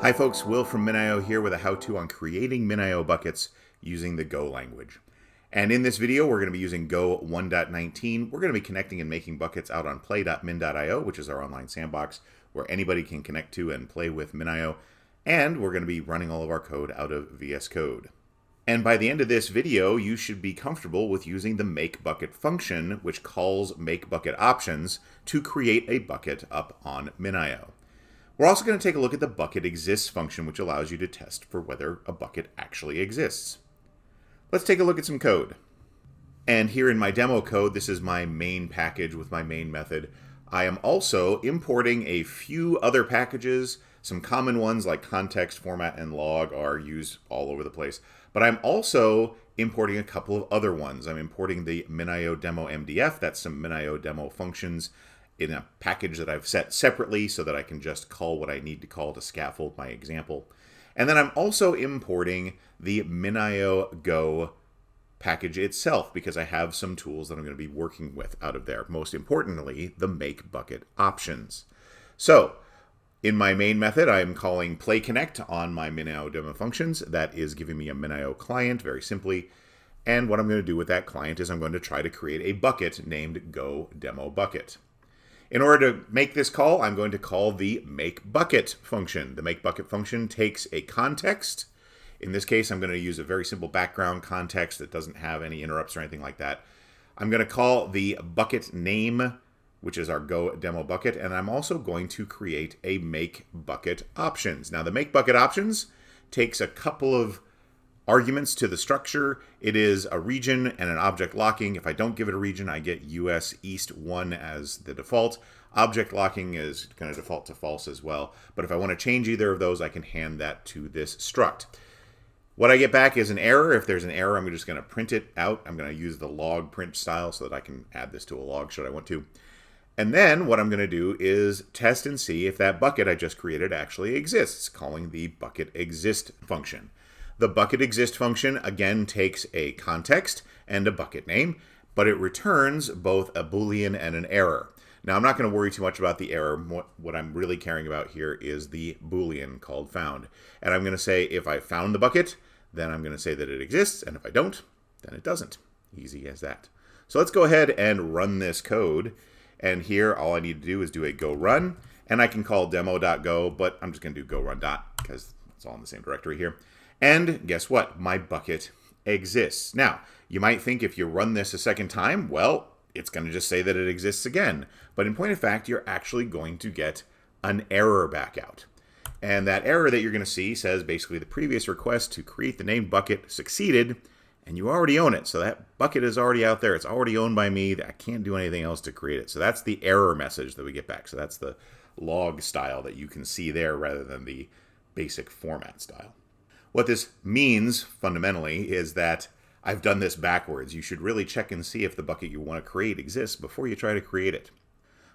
Hi folks, Will from MinIO here with a how-to on creating MinIO buckets using the Go language. And in this video, we're going to be using Go 1.19. We're going to be connecting and making buckets out on play.min.io, which is our online sandbox where anybody can connect to and play with MinIO. And we're going to be running all of our code out of VS Code. And by the end of this video, you should be comfortable with using the makeBucket function, which calls makeBucket options to create a bucket up on MinIO. We're also going to take a look at the bucket exists function, which allows you to test for whether a bucket actually exists. Let's take a look at some code. And here in my demo code, this is my main package with my main method. I am also importing a few other packages. Some common ones like context, format, and log are used all over the place. But I'm also importing a couple of other ones. I'm importing the MinIO demo MDF. That's some MinIO demo functions in a package that I've set separately so that I can just call what I need to call to scaffold my example. And then I'm also importing the MinIO Go package itself because I have some tools that I'm going to be working with out of there. Most importantly, the makeBucket options. So in my main method, I'm calling playConnect on my MinIO demo functions. That is giving me a MinIO client very simply. And what I'm going to do with that client is I'm going to try to create a bucket named Go Demo Bucket. In order to make this call, I'm going to call the makeBucket function. The makeBucket function takes a context. In this case, I'm going to use a very simple background context that doesn't have any interrupts or anything like that. I'm going to call the bucket name, which is our Go Demo Bucket, and I'm also going to create a makeBucket options. Now, the makeBucket options takes a couple of arguments to the structure. It is a region and an object locking. If I don't give it a region, I get US East 1 as the default. Object locking is going to default to false as well. But if I want to change either of those, I can hand that to this struct. What I get back is an error. If there's an error, I'm just going to print it out. I'm going to use the log print style so that I can add this to a log should I want to. And then what I'm going to do is test and see if that bucket I just created actually exists, calling the bucket exist function. The bucket exist function, again, takes a context and a bucket name, but it returns both a Boolean and an error. Now, I'm not going to worry too much about the error. What I'm really caring about here is the Boolean called found. And I'm going to say if I found the bucket, then I'm going to say that it exists. And if I don't, then it doesn't. Easy as that. So let's go ahead and run this code. And here, all I need to do is do a go run. And I can call demo.go, but I'm just going to do go run dot because it's all in the same directory here. And guess what? My bucket exists. Now, you might think if you run this a second time, well, it's going to just say that it exists again. But in point of fact, you're actually going to get an error back out. And that error that you're going to see says basically the previous request to create the named bucket succeeded, and you already own it. So that bucket is already out there. It's already owned by me. I can't do anything else to create it. So that's the error message that we get back. So that's the log style that you can see there rather than the basic format style. What this means, fundamentally, is that I've done this backwards. You should really check and see if the bucket you want to create exists before you try to create it.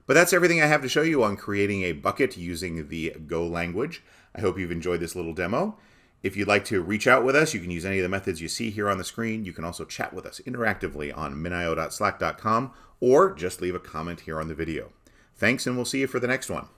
But that's everything I have to show you on creating a bucket using the Go language. I hope you've enjoyed this little demo. If you'd like to reach out with us, you can use any of the methods you see here on the screen. You can also chat with us interactively on minio.slack.com or just leave a comment here on the video. Thanks, and we'll see you for the next one.